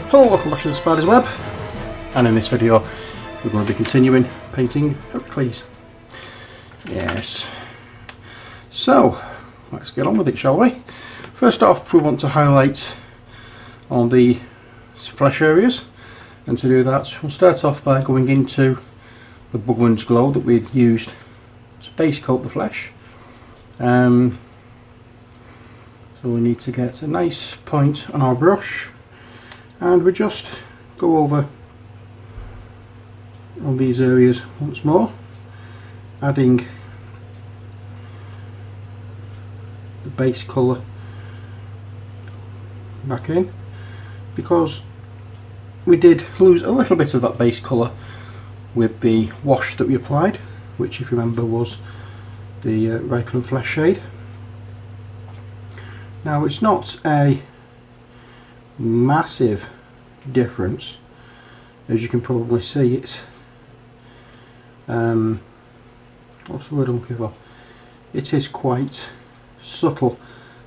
Hello, welcome back to the Spider's Web, and in this video we're going to be continuing painting Heracles. Yes. So, let's get on with it, shall we? First off, we want to highlight on the flesh areas, and to do that we'll start off by going into the Bugman's Glow that we'd used to base coat the flesh. So we need to get a nice point on our brush, and we just go over on these areas once more, adding the base colour back in, because we did lose a little bit of that base colour with the wash that we applied, which, if you remember, was the Heracles flesh shade. Now, it's not a massive difference, as you can probably see. It's what's the word I'm looking for? It is quite subtle,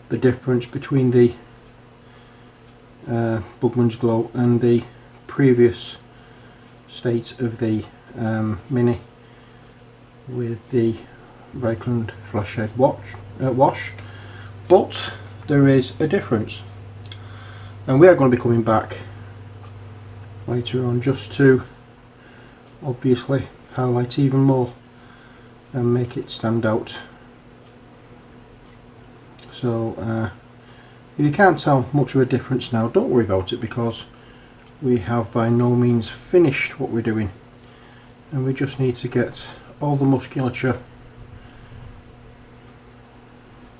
the difference between the Bugman's Glow and the previous state of the mini with the Heracles flesh shade wash, but there is a difference, and we are going to be coming back later on just to obviously highlight even more and make it stand out. So if you can't tell much of a difference now, don't worry about it, because we have by no means finished what we're doing, and we just need to get all the musculature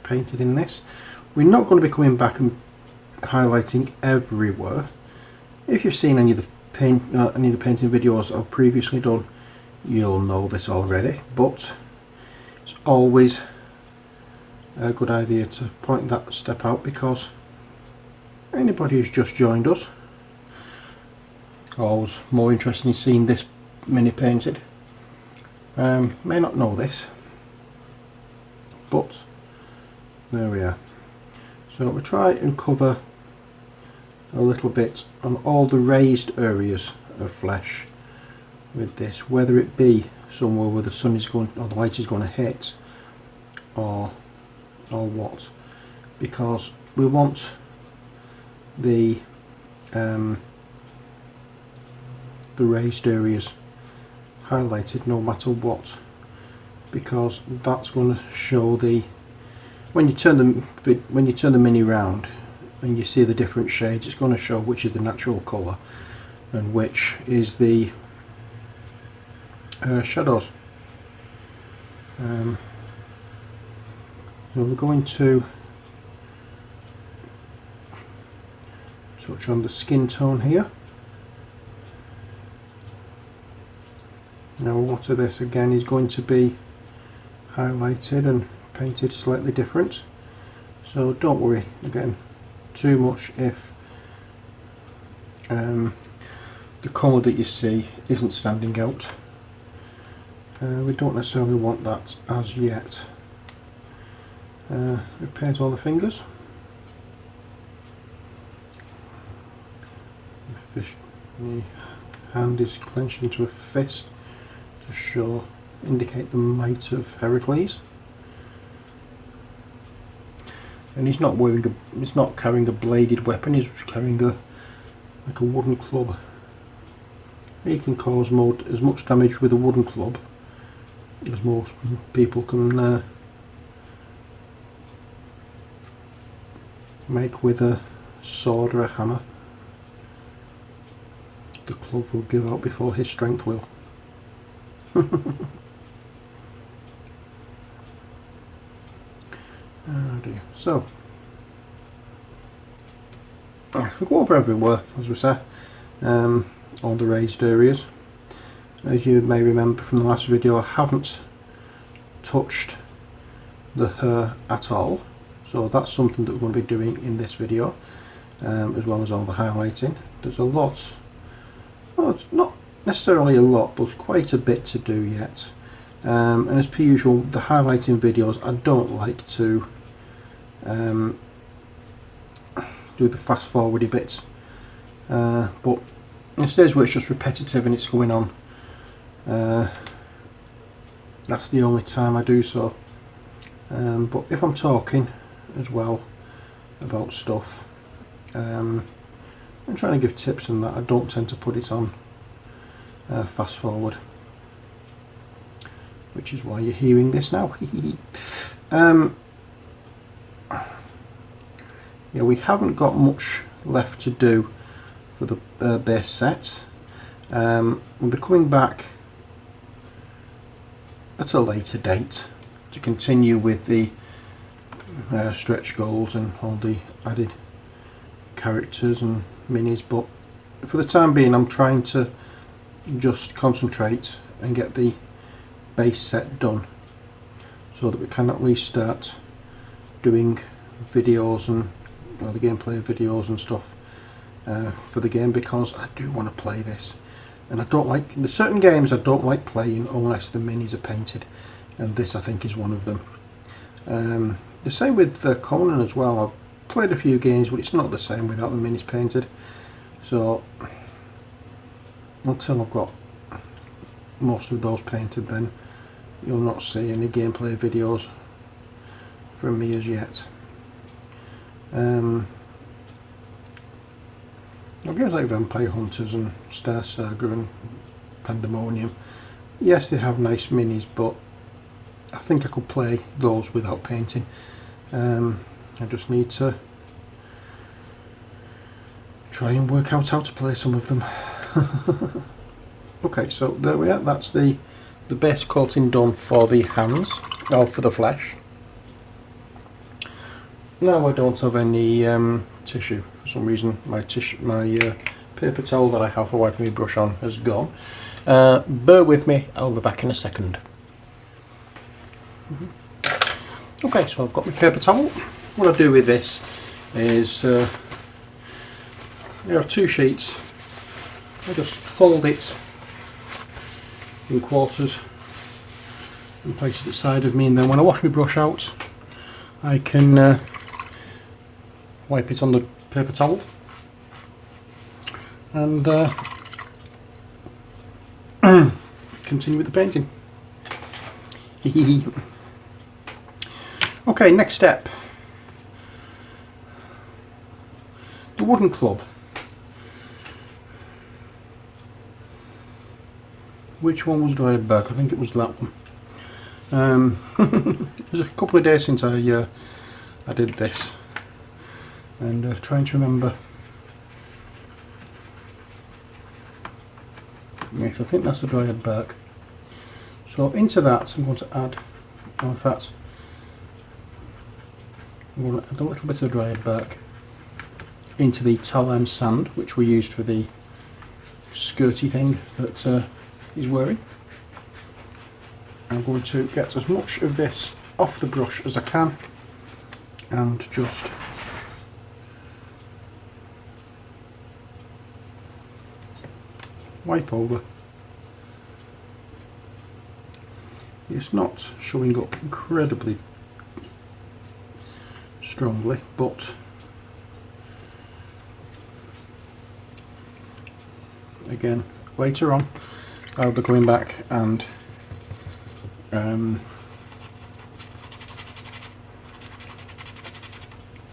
painted in this. We're not going to be coming back and highlighting everywhere. If you've seen any of the painting videos I've previously done, you'll know this already, but it's always a good idea to point that step out, because anybody who's just joined us, or was more interested in seeing this mini painted, may not know this, but there we are. So we'll try and cover a little bit on all the raised areas of flesh with this, whether it be somewhere where the sun is going, or the light is going to hit, or what, because we want the raised areas highlighted no matter what, because that's going to show the, when you turn the mini round and you see the different shades, it's going to show which is the natural colour and which is the shadows. So we're going to touch on the skin tone here. Now, what of this again is going to be highlighted and painted slightly different, so don't worry again too much if the colour that you see isn't standing out. We don't necessarily want that as yet. We paint all the fingers. The hand is clenched into a fist to indicate the might of Heracles. And he's not carrying a bladed weapon, he's carrying like a wooden club. He can cause as much damage with a wooden club as most people can make with a sword or a hammer. The club will give out before his strength will. Oh dear. So we go over everywhere, as we say, all the raised areas. As you may remember from the last video, I haven't touched the hair at all, so that's something that we're going to be doing in this video, as well as all the highlighting. There's a lot, well, it's not necessarily a lot, but quite a bit to do yet. And as per usual, the highlighting videos, I don't like to do the fast forwardy bits. but in stages where it's just repetitive and it's going on, that's the only time I do so. But if I'm talking as well about stuff, I'm trying to give tips on that. I don't tend to put it on fast forward, which is why you're hearing this now. Yeah, we haven't got much left to do for the base set. We'll be coming back at a later date to continue with the stretch goals and all the added characters and minis, but for the time being I'm trying to just concentrate and get the base set done so that we can at least start doing videos and the gameplay videos and stuff for the game, because I do want to play this, and I don't like, there's certain games I don't like playing unless the minis are painted, and this I think is one of them. The same with Conan as well. I've played a few games but it's not the same without the minis painted, so until I've got most of those painted then you'll not see any gameplay videos from me as yet. Games like Vampire Hunters and Star Saga and Pandemonium, yes, they have nice minis, but I think I could play those without painting. I just need to try and work out how to play some of them. Okay, so there we are. That's the base coating done for the hands, or for the flesh. Now I don't have any tissue. For some reason my paper towel that I have for wiping my brush on has gone. Bear with me, I'll be back in a second. Okay, so I've got my paper towel. What I do with this is there are two sheets. I just fold it in quarters and place it at the side of me, and then when I wash my brush out I can wipe it on the paper towel and continue with the painting. Okay, next step. The wooden club. Which one was Dryad Bark? I think it was that one. It was a couple of days since I did this, and trying to remember. Yes, I think that's the Dryad Bark. So into that I'm going to add, in fact, I'm going to add a little bit of Dryad Bark into the Tallarn sand, which we used for the skirty thing that he's wearing. I'm going to get as much of this off the brush as I can and just wipe over. It's not showing up incredibly strongly, but again, later on I'll be coming back and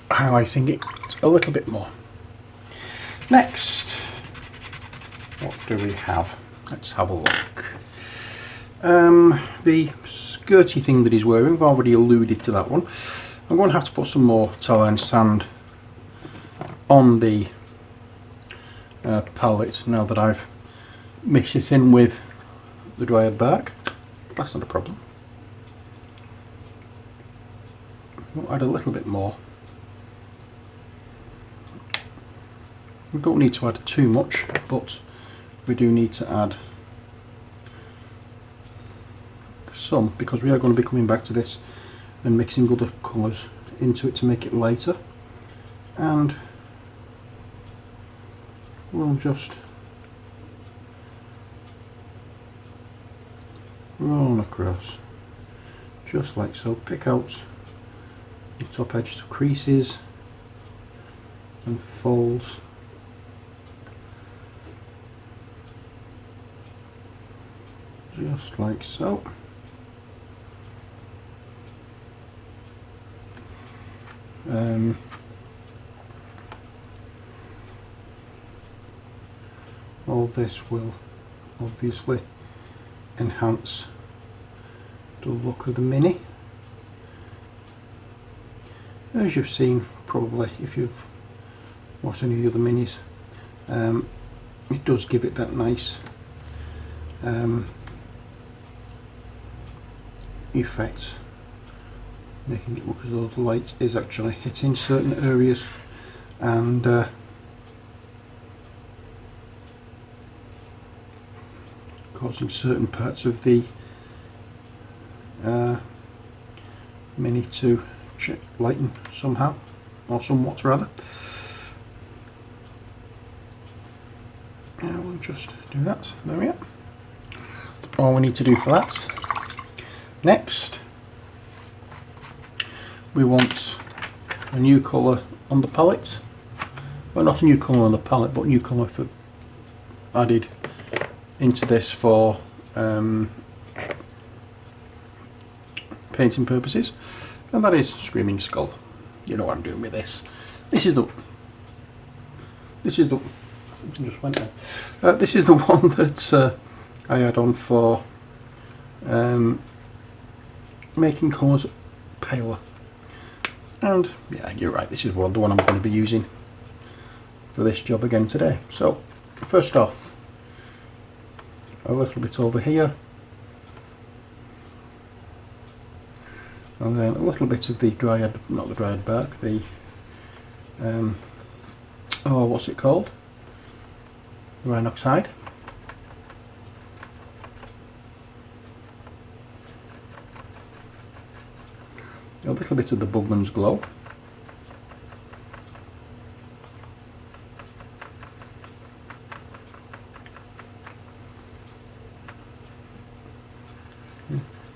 highlighting it a little bit more. Next, what do we have? Let's have a look. The skirty thing that he's wearing, I've already alluded to that one. I'm going to have to put some more Tallarn sand on the palette now that I've mixed it in with the Dryad Bark. That's not a problem. We'll add a little bit more. We don't need to add too much, but we do need to add some, because we are going to be coming back to this and mixing other colours into it to make it lighter, and we'll just roll across just like so. Pick out the top edges of creases and folds just like so. All this will obviously enhance the look of the Mini. As you've seen probably if you've watched any of the other Minis, it does give it that nice effect, making it look as though the light is actually hitting certain areas and causing certain parts of the Mini to lighten somehow, or somewhat rather. And we'll just do that. There we are. All we need to do for that. Next, we want a new colour on the palette. Well, not a new colour on the palette, but new colour for added into this for painting purposes, and that is Screaming Skull. You know what I'm doing with this. This is the something just went there. This is the one that I had on for making colours paler. And yeah, you're right, this is the one I'm going to be using for this job again today. So first off, a little bit over here, and then a little bit of the dryad, not the dryad bark, the oh, what's it called? Iron oxide. A little bit of the Bugman's Glow.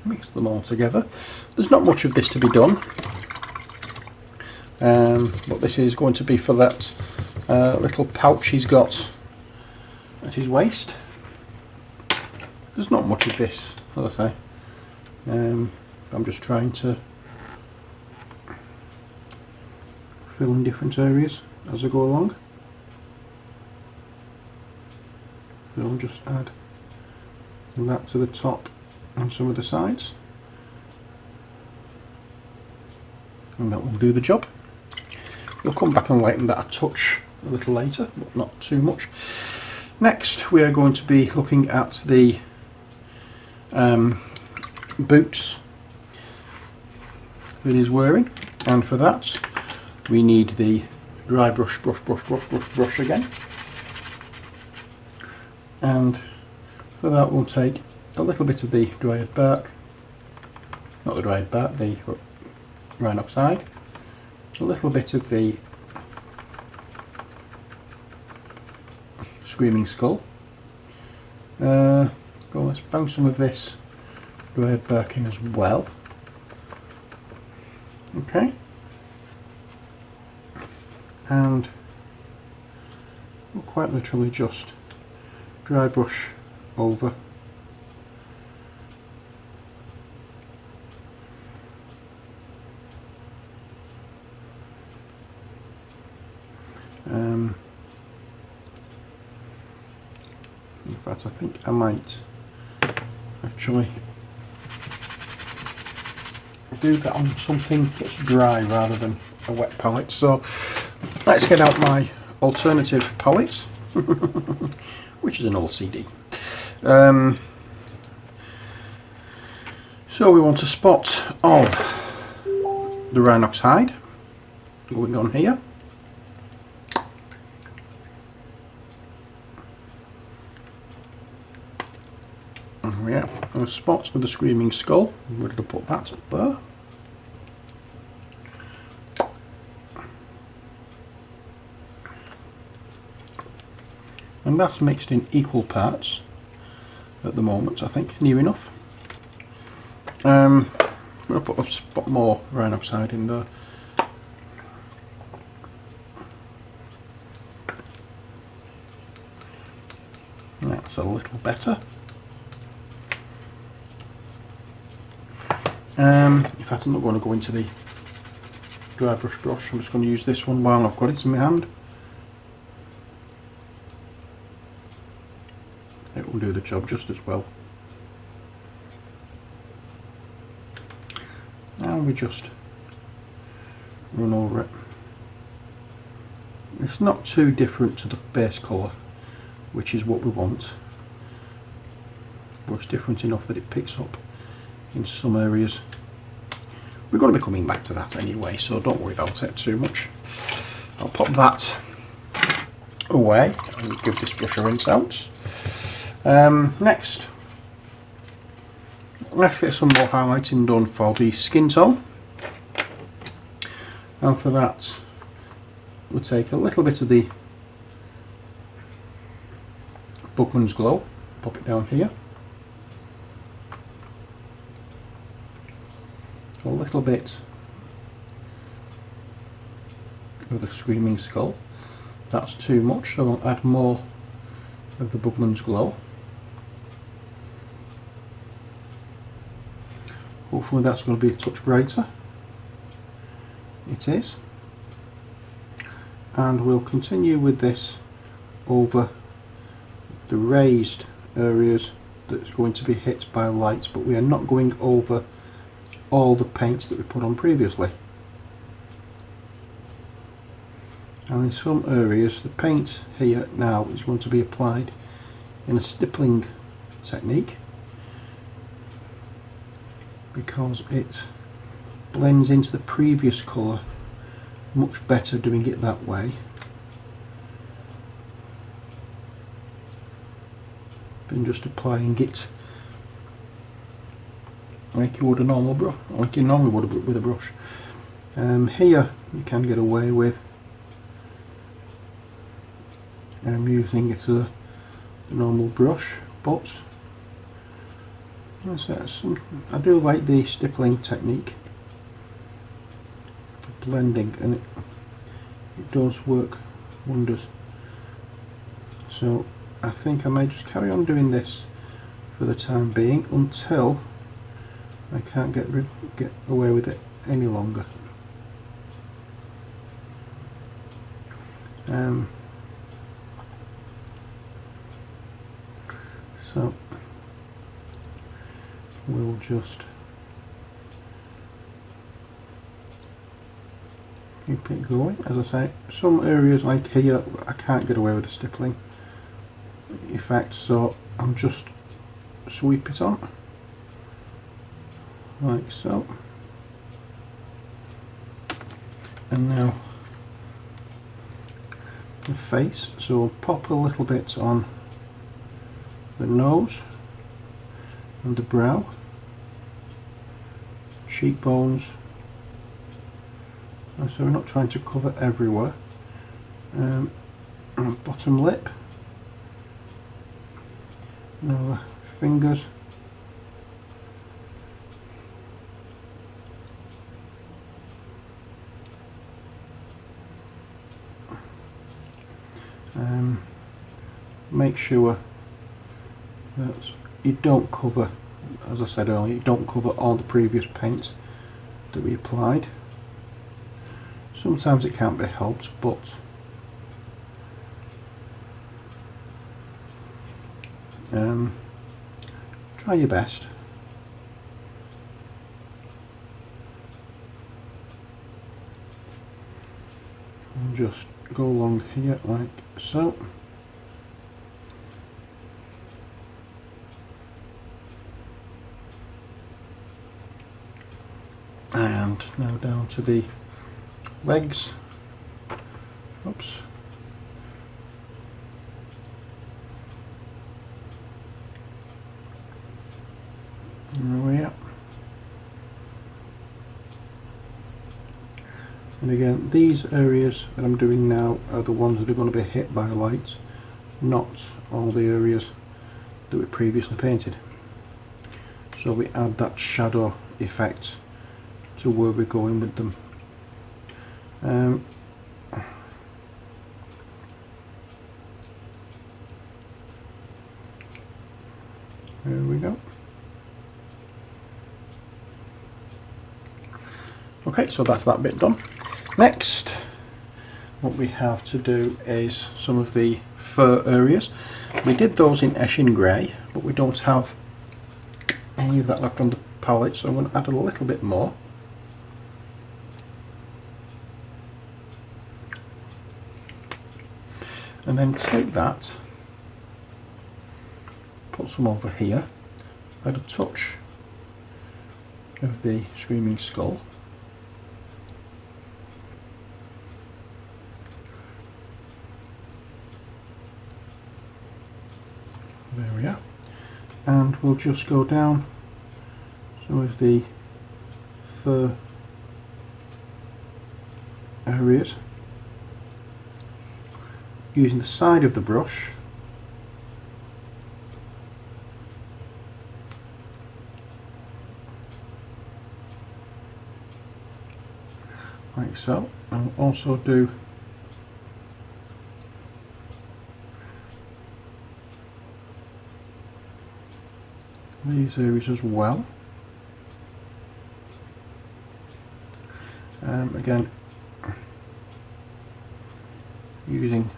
Mix them all together. There's not much of this to be done, but this is going to be for that little pouch he's got at his waist. There's not much of this, as I say. I'm just trying to fill in different areas as I go along. So I'll just add that to the top and some of the sides, and that will do the job. We'll come back and lighten that a touch a little later, but not too much. Next we are going to be looking at the boots that he's wearing, and for that we need the dry brush again, and for that we'll take a little bit of the dryad bark, not the dryad bark, the iron oxide, a little bit of the Screaming Skull. Let's bang some of this dryad bark in as well. Okay, and we'll quite literally just dry brush over in fact I think I might actually do that on something that's dry rather than a wet palette. So let's get out my alternative palette which is an old CD. So we want a spot of the iron oxide going on here. Yeah, a spot with the Screaming Skull. We're going to put that up there. And that's mixed in equal parts at the moment, I think, near enough. I'm going to put a spot more iron oxide in there. That's a little better. In fact, I'm not going to go into the dry brush. I'm just going to use this one while I've got it in my hand. It will do the job just as well. And we just run over it. It's not too different to the base colour, which is what we want, but it's different enough that it picks up in some areas. We're going to be coming back to that anyway, so don't worry about it too much. I'll pop that away and give this brush a rinse out. Next, let's get some more highlighting done for the skin tone, and for that we'll take a little bit of the Bugman's Glow, pop it down here, a little bit of the Screaming Skull. That's too much, so I'll add more of the Bugman's Glow. Hopefully that's going to be a touch brighter. It is. And we'll continue with this over the raised areas that's going to be hit by light, but we are not going over all the paint that we put on previously. And in some areas the paint here now is going to be applied in a stippling technique, because it blends into the previous colour much better doing it that way than just applying it like you would a normal brush, like you normally would with a brush. Here you can get away with using it as a normal brush, but I do like the stippling technique for blending, and it does work wonders. So I think I may just carry on doing this for the time being until I can't get away with it any longer. So we'll just keep it going. As I say, some areas like here I can't get away with the stippling effect, so I'll just sweep it on like so. And now the face, so we'll pop a little bit on the nose and the brow, cheekbones, and so we're not trying to cover everywhere. Bottom lip, now the fingers, make sure that you don't cover, as I said earlier, you don't cover all the previous paint that we applied. Sometimes it can't be helped, but try your best. And just go along here like so. And now down to the legs. Oops. There we are. And again, these areas that I'm doing now are the ones that are going to be hit by light, not all the areas that we previously painted. So we add that shadow effect to where we're going with them. There we go. Okay, so that's that bit done. Next, what we have to do is some of the fur areas. We did those in Eshin Grey, but we don't have any of that left on the palette, so I'm going to add a little bit more. And then take that, put some over here, add a touch of the Screaming Skull. There we are. And we'll just go down some of the fur areas using the side of the brush like so. I'll also do these areas as well. Again, using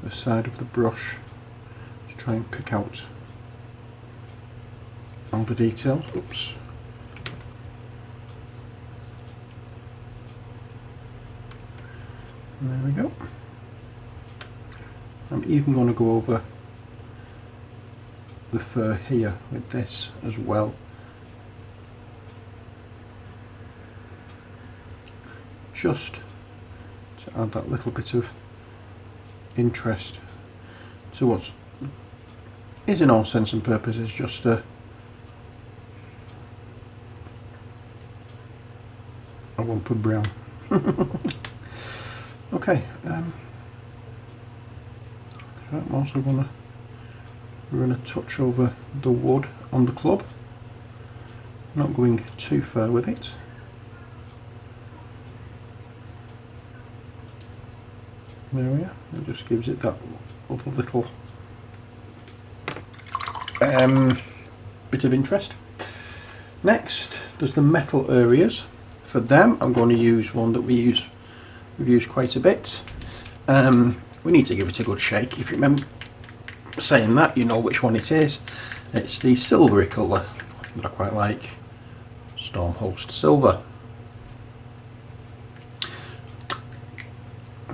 the side of the brush to try and pick out all the details. Oops. And there we go. I'm even going to go over the fur here with this as well. Just to add that little bit of interest to what is, in all sense and purposes, just a lump of brown. Okay, I'm also going to run a touch over the wood on the club, not going too far with it. There we are, it just gives it that other little bit of interest. Next, there's the metal areas. For them, I'm going to use one that we've used quite a bit. We need to give it a good shake. If you remember saying that, you know which one it is. It's the silvery colour that I quite like, Stormhost Silver.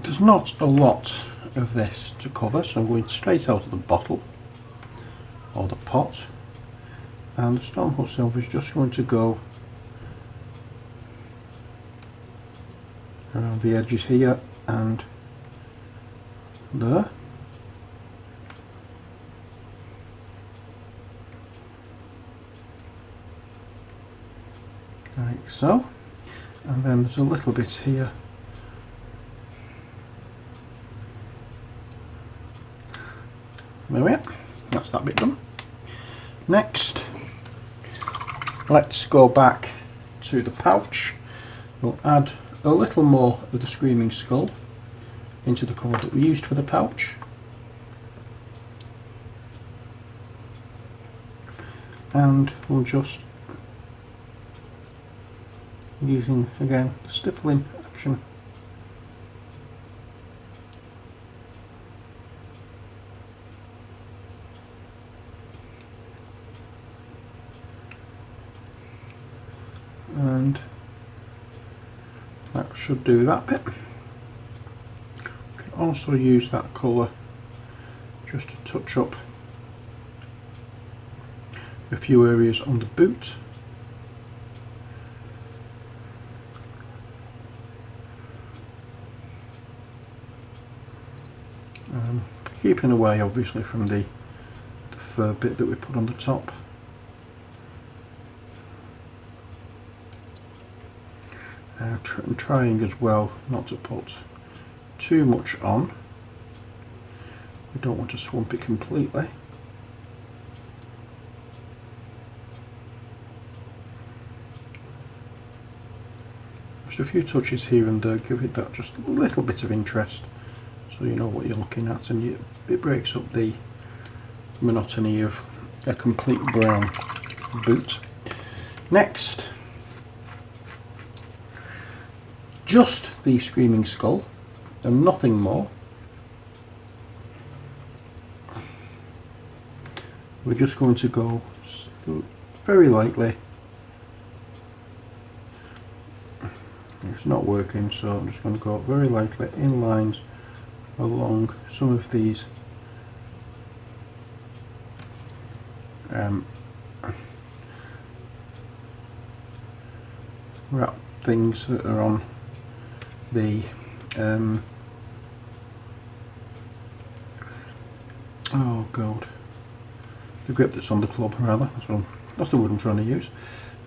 There's not a lot of this to cover, so I'm going straight out of the bottle or the pot, and the Stormhost Silver is just going to go around the edges here and there. Like so, and then there's a little bit here. There we are, that's that bit done. Next, let's go back to the pouch. We'll add a little more of the Screaming Skull into the colour that we used for the pouch. And we'll just, using again the stippling action, and that should do that bit. We can also use that colour just to touch up a few areas on the boot. Keeping away obviously from the fur bit that we put on the top. I'm trying as well not to put too much on. We don't want to swamp it completely. Just a few touches here and there, give it that just a little bit of interest, so you know what you're looking at, and it breaks up the monotony of a complete brown boot. Next, just the screaming skull and nothing more. We're just going to go very lightly. It's not working, so I'm just going to go very lightly in lines along some of these wrap things that are on the oh god, the grip that's on the club, rather. That's the word I'm trying to use.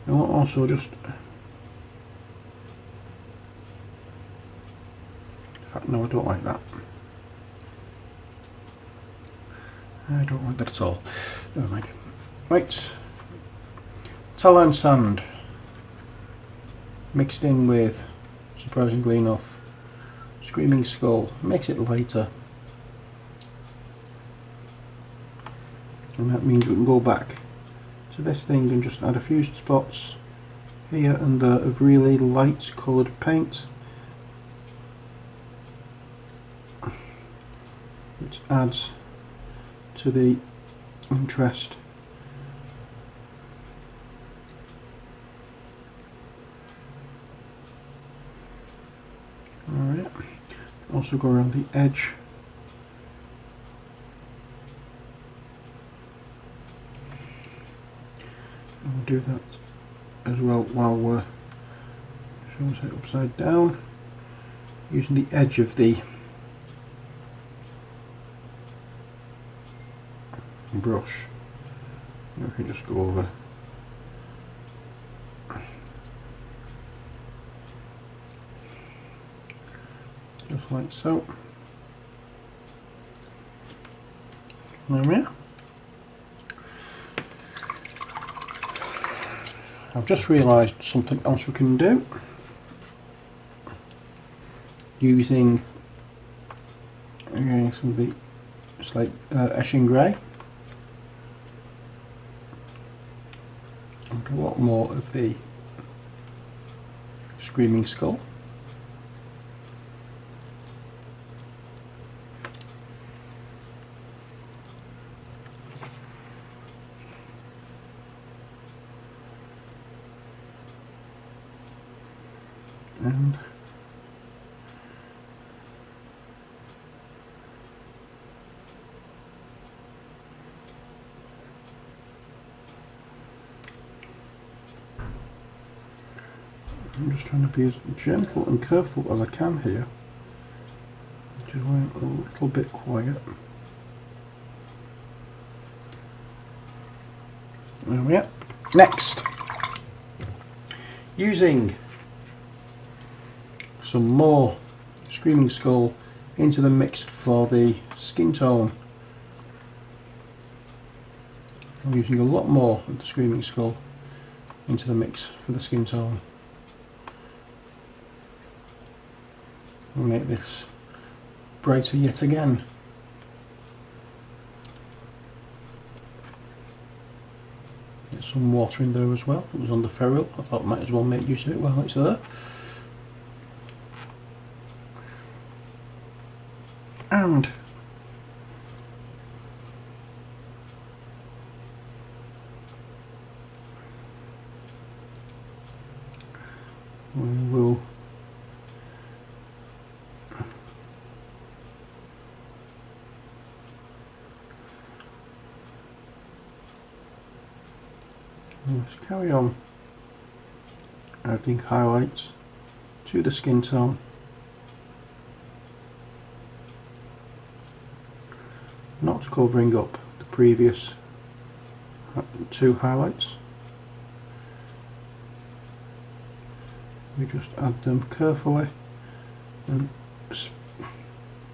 I want also just, in fact no, I don't like that. I don't like that at all. Never mind. Right, tallow sand mixed in with, surprisingly enough, screaming skull. Makes it lighter, and that means we can go back to this thing and just add a few spots here and there of really light coloured paint, which adds to the interest. Alright, also go around the edge. And we'll do that as well while we're, shall we say, upside down, using the edge of the brush. We can just go over just like so. There we are. I've just realised something else we can do using some of the, it's like Eshin Grey, and a lot more of the screaming skull. And I'm just trying to be as gentle and careful as I can here, which is why I'm a little bit quiet. There we are. Next, using some more screaming skull into the mix for the skin tone. I'm using a lot more of the screaming skull into the mix for the skin tone. I'll make this brighter yet again. Get some water in there as well. It was on the ferrule. I thought I might as well make use of it while it's there. And we will just carry on adding highlights to the skin tone. Not covering up the previous two highlights. We just add them carefully and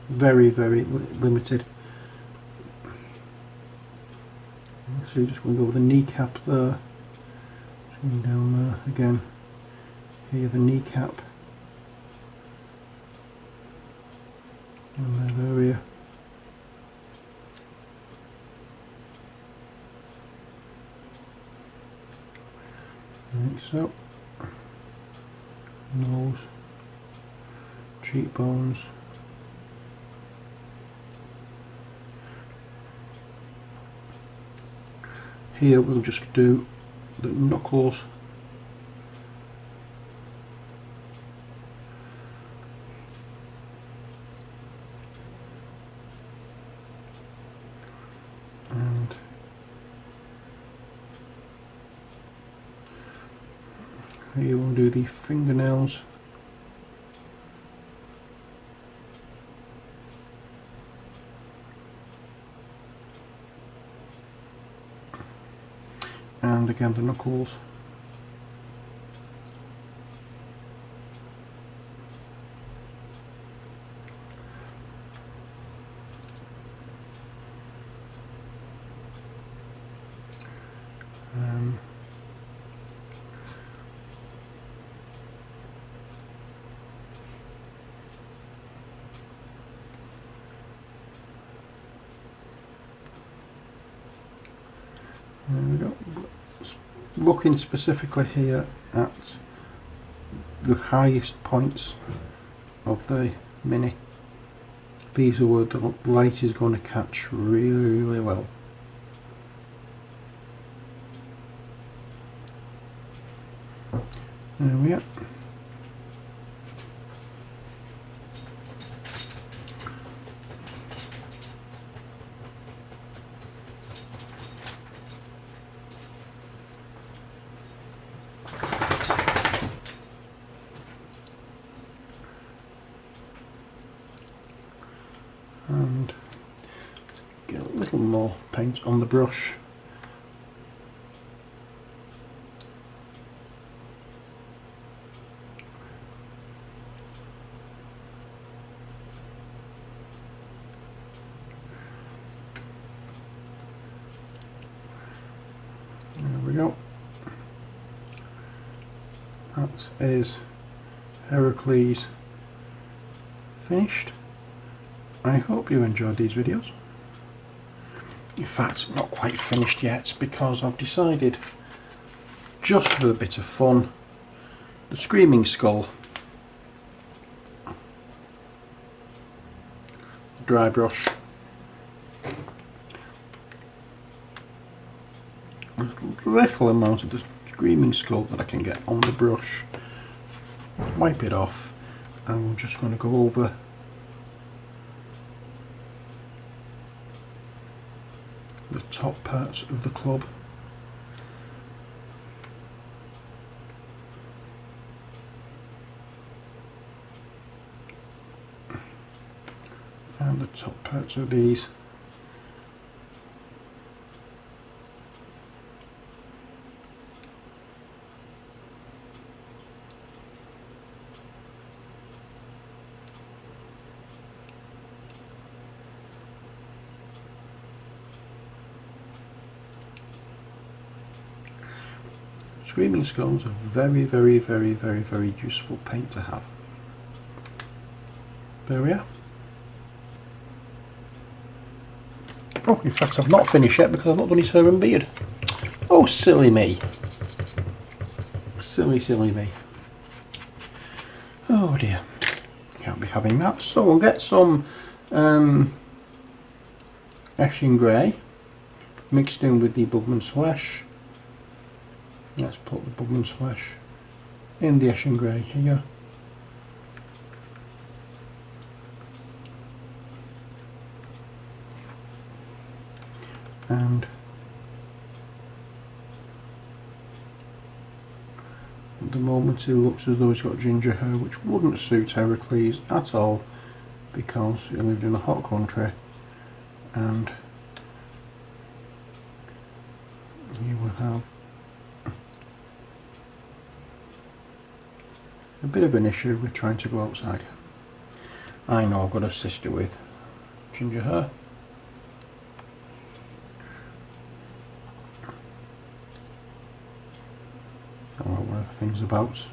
very limited. So you're just going to go with the kneecap there, just going down there again, here the kneecap, and that area. Like so. Nose. cheekbones. Here we'll just do the knuckles. And here we'll do the fingernails. And again the knuckles. There we go. Looking specifically here at the highest points of the mini, these are where the light is going to catch really well. There we are. And get a little more paint on the brush. There we go. That is Heracles finished. I hope you enjoyed these videos. In fact, not quite finished yet, because I've decided, just for a bit of fun, the Screaming Skull, the dry brush, a little amount of the Screaming Skull that I can get on the brush, wipe it off, and I'm just going to go over the top parts of the club. And the top parts of these. Screaming Skulls are very useful paint to have. There we are. Oh, in fact I've not finished yet because I've not done his hair and beard. Oh, silly me. Silly me. Oh dear. Can't be having that. So we'll get some Ashen Grey mixed in with the Bugman's Flesh. Let's put the Bugman's Flesh in the Ashen Grey here. And at the moment it looks as though he's got ginger hair, which wouldn't suit Heracles at all, because he lived in a hot country and he would have a bit of an issue with trying to go outside. I know I've got a sister with ginger hair. One of the things about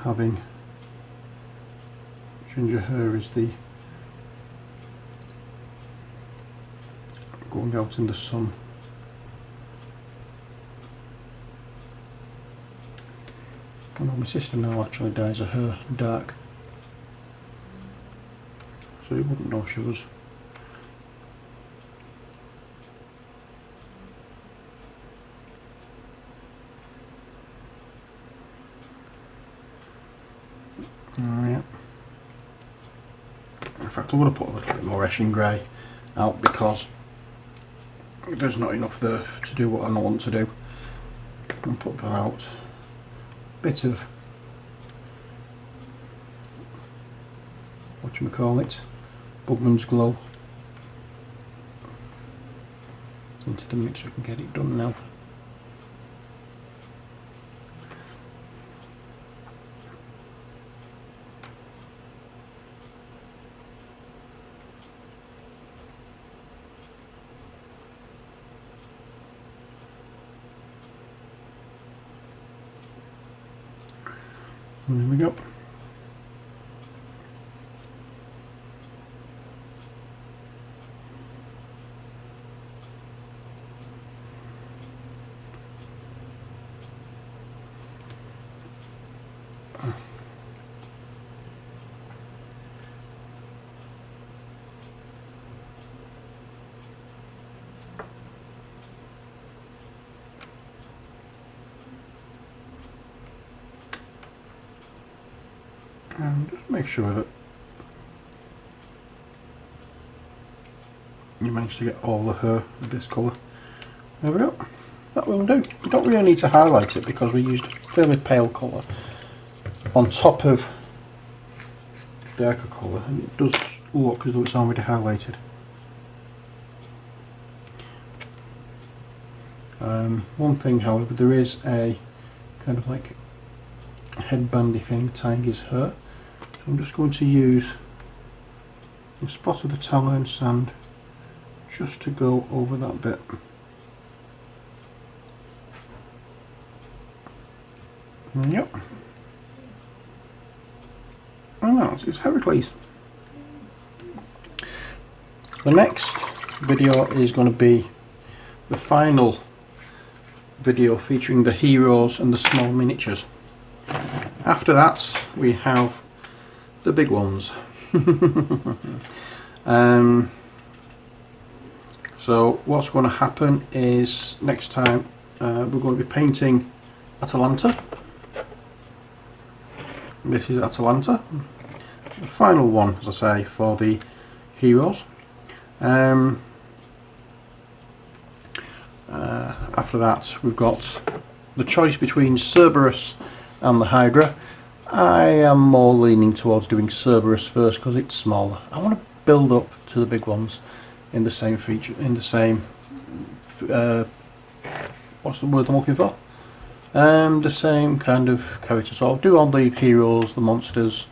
having ginger hair is the going out in the sun. Although my sister now actually dyes her hair dark. so he wouldn't know she was. Yeah. In fact, I'm going to put a little bit more Eshin Grey out because there's not enough there to do what I want to do. And put that out. Bit of whatchamacallit, Bugman's Glow into the mix. We can get it done now. And there we go. And just make sure that you manage to get all the hair of this colour. There we go. That will do. You don't really need to highlight it because we used a fairly pale colour on top of darker colour, and it does look as though it's already highlighted. One thing, however, there is a kind of like headbandy thing tying his hair. So I'm just going to use a spot of the Tallow sand just to go over that bit. Yep. And that is Heracles. The next video is going to be the final video featuring the heroes and the small miniatures. After that we have the big ones. So what's going to happen is next time we're going to be painting Atalanta. This is Atalanta, the final one, as I say, for the heroes. After that we've got the choice between Cerberus and the Hydra. I am more leaning towards doing Cerberus first because it's smaller. I want to build up to the big ones in the same feature, in the same what's the word I'm looking for? The same kind of character. So I'll do all the heroes, the monsters,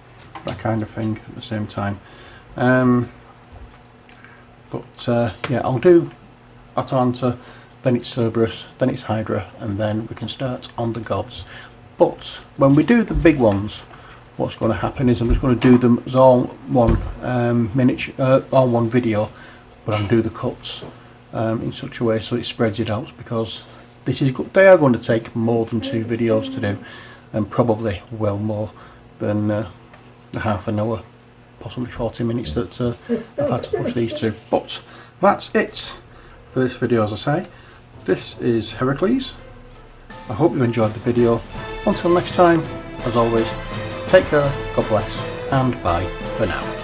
that kind of thing at the same time. Yeah, I'll do Atalanta, then it's Cerberus, then it's Hydra, and then we can start on the gods. But when we do the big ones, what's going to happen is I'm just going to do them as all one miniature, all one video, but I'll do the cuts in such a way so it spreads it out, because this is they are going to take more than 2 videos to do, and probably well more than the half an hour, possibly 40 minutes that I've had to push these to. But that's it for this video, as I say. This is Heracles. I hope you enjoyed the video. Until next time, as always, take care, God bless, and bye for now.